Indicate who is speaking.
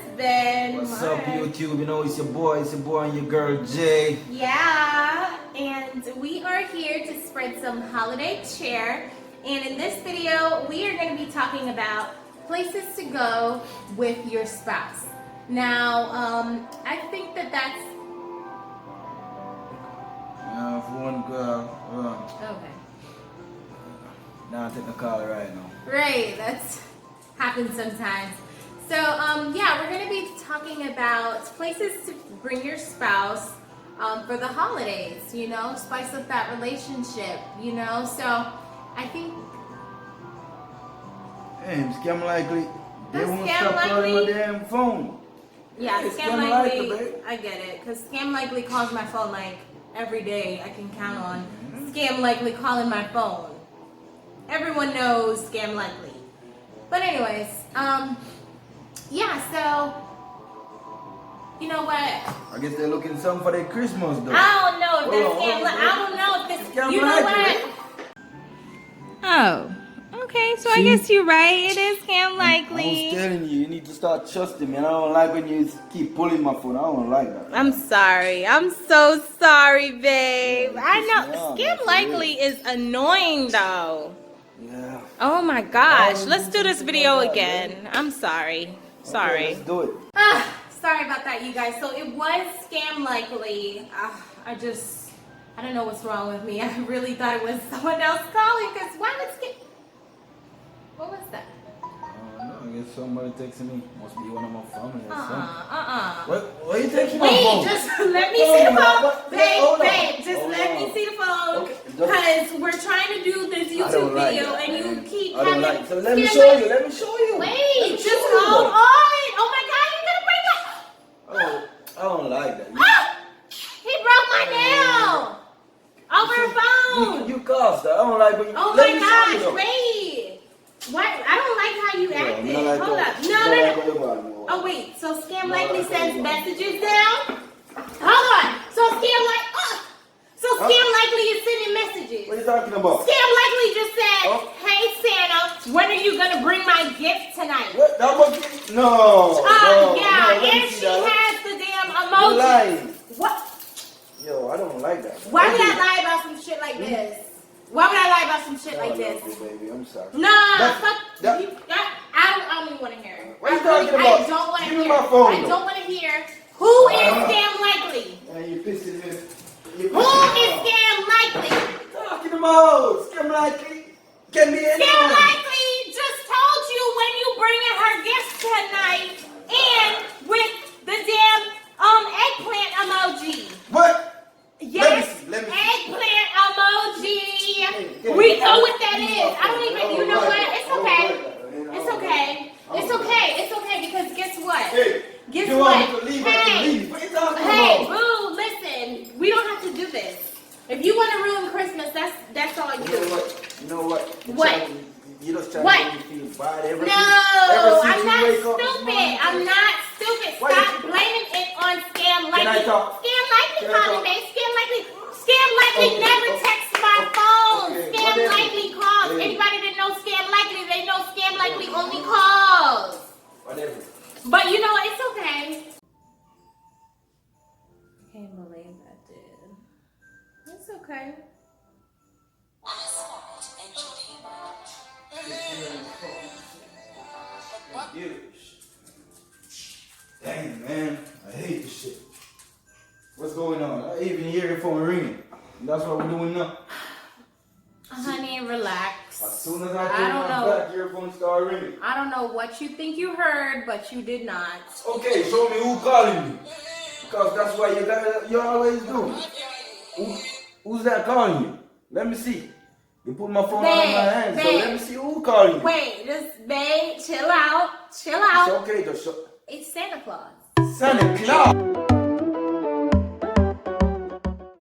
Speaker 1: husband.
Speaker 2: What's up, YouTube? You know, it's your boy and your girl, Jay.
Speaker 1: Yeah, and we are here to spread some holiday cheer. And in this video, we are going to be talking about places to go with your spouse. Now, I think that's...
Speaker 2: For one girl,
Speaker 1: okay.
Speaker 2: Now I'm taking a call right now.
Speaker 1: Right, that's happens sometimes. So, yeah, we're going to be talking about places to bring your spouse for the holidays, you know, spice up that relationship, you know. So, I think...
Speaker 2: Hey, scam likely. They won't
Speaker 1: Scam
Speaker 2: stop calling
Speaker 1: likely?
Speaker 2: my damn phone.
Speaker 1: Yeah,
Speaker 2: Hey,
Speaker 1: Scam Likely,
Speaker 2: babe.
Speaker 1: I get it, because Scam Likely calls my phone like every day. I can count on Scam Likely calling my phone. Everyone knows Scam Likely. But anyways, yeah, so, you know what?
Speaker 2: I guess they're looking something for their Christmas, though.
Speaker 1: I don't know if that's
Speaker 2: Hold on,
Speaker 1: Scam Likely. I don't know if this,
Speaker 2: Scam
Speaker 1: you know
Speaker 2: Likely.
Speaker 1: what? Oh. Okay, so I
Speaker 2: See?
Speaker 1: guess you're right. It is Scam
Speaker 2: I was
Speaker 1: Likely.
Speaker 2: telling you, you need to start trusting me. And I don't like when you keep pulling my phone. I don't like that.
Speaker 1: I'm sorry. I'm so sorry, babe.
Speaker 2: Yeah,
Speaker 1: I
Speaker 2: you
Speaker 1: know.
Speaker 2: piss me off,
Speaker 1: Scam
Speaker 2: that's
Speaker 1: Likely is annoying, though.
Speaker 2: Yeah.
Speaker 1: Oh my gosh.
Speaker 2: Oh,
Speaker 1: Let's do this video again. I'm sorry.
Speaker 2: Okay,
Speaker 1: Sorry.
Speaker 2: let's do it.
Speaker 1: Sorry about that, you guys. So it was Scam Likely. I don't know what's wrong with me. I really thought it was someone else calling, because why would Scam... What was that?
Speaker 2: I guess somebody texting me. Must be one of my family or something.
Speaker 1: What?
Speaker 2: What are you texting my
Speaker 1: Wait,
Speaker 2: phone?
Speaker 1: just let me see the phone.
Speaker 2: Hold on.
Speaker 1: Babe, just let me see the phone.
Speaker 2: Okay,
Speaker 1: Because we're trying to do this YouTube
Speaker 2: like
Speaker 1: video
Speaker 2: that,
Speaker 1: and you
Speaker 2: man.
Speaker 1: keep
Speaker 2: I don't
Speaker 1: having...
Speaker 2: like. So let me
Speaker 1: Scam
Speaker 2: show
Speaker 1: Likely-
Speaker 2: you. Let me show you.
Speaker 1: Wait, just hold on. Oh my God, you're gonna break up.
Speaker 2: I don't like that.
Speaker 1: He broke my nail. Over the phone.
Speaker 2: You caused that. I don't like when you.
Speaker 1: Oh
Speaker 2: let
Speaker 1: my
Speaker 2: me show
Speaker 1: gosh,
Speaker 2: you, though.
Speaker 1: wait. What? I don't like how you acted.
Speaker 2: I'm not like
Speaker 1: Hold
Speaker 2: that.
Speaker 1: up.
Speaker 2: I'm
Speaker 1: No.
Speaker 2: not like that.
Speaker 1: Oh wait, so Scam
Speaker 2: No,
Speaker 1: Likely
Speaker 2: I
Speaker 1: sends
Speaker 2: don't.
Speaker 1: messages down? Hold on. So Scam Likely is sending messages.
Speaker 2: What are you talking about?
Speaker 1: Scam Likely just said,
Speaker 2: Oh.
Speaker 1: "Hey Santa, when are you gonna bring my gift tonight?"
Speaker 2: What? That was no.
Speaker 1: Yeah,
Speaker 2: let me
Speaker 1: and
Speaker 2: see
Speaker 1: she
Speaker 2: that.
Speaker 1: has the damn
Speaker 2: You
Speaker 1: emoji.
Speaker 2: lying.
Speaker 1: What?
Speaker 2: Yo, I don't like that.
Speaker 1: Why would I lie about some shit like this? Why would I lie about some shit like this?
Speaker 2: Baby, I'm sorry.
Speaker 1: Nah, fuck.
Speaker 2: that-
Speaker 1: I don't even want to hear it.
Speaker 2: What are you
Speaker 1: I really-
Speaker 2: talking about?
Speaker 1: I don't want to
Speaker 2: Give me
Speaker 1: hear.
Speaker 2: my phone,
Speaker 1: I
Speaker 2: though.
Speaker 1: don't want to hear. Who is Scam Likely?
Speaker 2: And you pissing me.
Speaker 1: Who is Scam Likely?
Speaker 2: Talking about Scam Likely. Can be anyone.
Speaker 1: Scam Likely just told you when you bringing her gifts tonight, and with the damn eggplant emoji.
Speaker 2: What?
Speaker 1: Yes,
Speaker 2: Let me see.
Speaker 1: eggplant emoji.
Speaker 2: Hey,
Speaker 1: We know what that is. I don't even.
Speaker 2: I don't
Speaker 1: You know
Speaker 2: like
Speaker 1: what?
Speaker 2: that.
Speaker 1: It's
Speaker 2: I don't
Speaker 1: okay.
Speaker 2: like that.
Speaker 1: It's okay. It's okay. It's okay because guess what?
Speaker 2: Hey,
Speaker 1: Guess
Speaker 2: you
Speaker 1: what?
Speaker 2: want me to leave? I can leave. What are you talking
Speaker 1: Hey,
Speaker 2: about?
Speaker 1: boo! Listen, we don't have to do this. If you want to ruin Christmas, that's all you
Speaker 2: You know
Speaker 1: do.
Speaker 2: what? You know what?
Speaker 1: What?
Speaker 2: You just trying
Speaker 1: What?
Speaker 2: to make me feel bad ever
Speaker 1: No,
Speaker 2: since
Speaker 1: I'm
Speaker 2: you
Speaker 1: not
Speaker 2: wake up this
Speaker 1: stupid.
Speaker 2: morning.
Speaker 1: I'm not stupid.
Speaker 2: Why
Speaker 1: Stop
Speaker 2: you-
Speaker 1: blaming it on Scam Likely.
Speaker 2: Can I talk?
Speaker 1: Scam Likely
Speaker 2: Can I
Speaker 1: calling
Speaker 2: talk?
Speaker 1: me. Scam Likely
Speaker 2: Okay,
Speaker 1: never
Speaker 2: okay.
Speaker 1: texts my phone.
Speaker 2: Okay,
Speaker 1: Scam
Speaker 2: whatever.
Speaker 1: Likely calls.
Speaker 2: Hey.
Speaker 1: Anybody that knows Scam Likely, they know Scam Likely only calls.
Speaker 2: Whatever.
Speaker 1: But you know what? It's okay. I can't believe I did. It's okay.
Speaker 2: Dang, man. I hate this shit. What's going on? I even hear your phone ringing. That's what we're doing now.
Speaker 1: Honey, relax.
Speaker 2: As soon as I
Speaker 1: I
Speaker 2: turn
Speaker 1: don't
Speaker 2: my
Speaker 1: know.
Speaker 2: back, your phone start ringing.
Speaker 1: I don't know what you think you heard, but you did not.
Speaker 2: Okay, show me who calling me. Because that's what you always do. Who's that calling you? Let me see. You put my phone out of my hand, so let me see who calling you.
Speaker 1: Wait, just babe, chill out. Chill out.
Speaker 2: It's okay to show.
Speaker 1: It's Santa Claus.
Speaker 2: Santa Claus.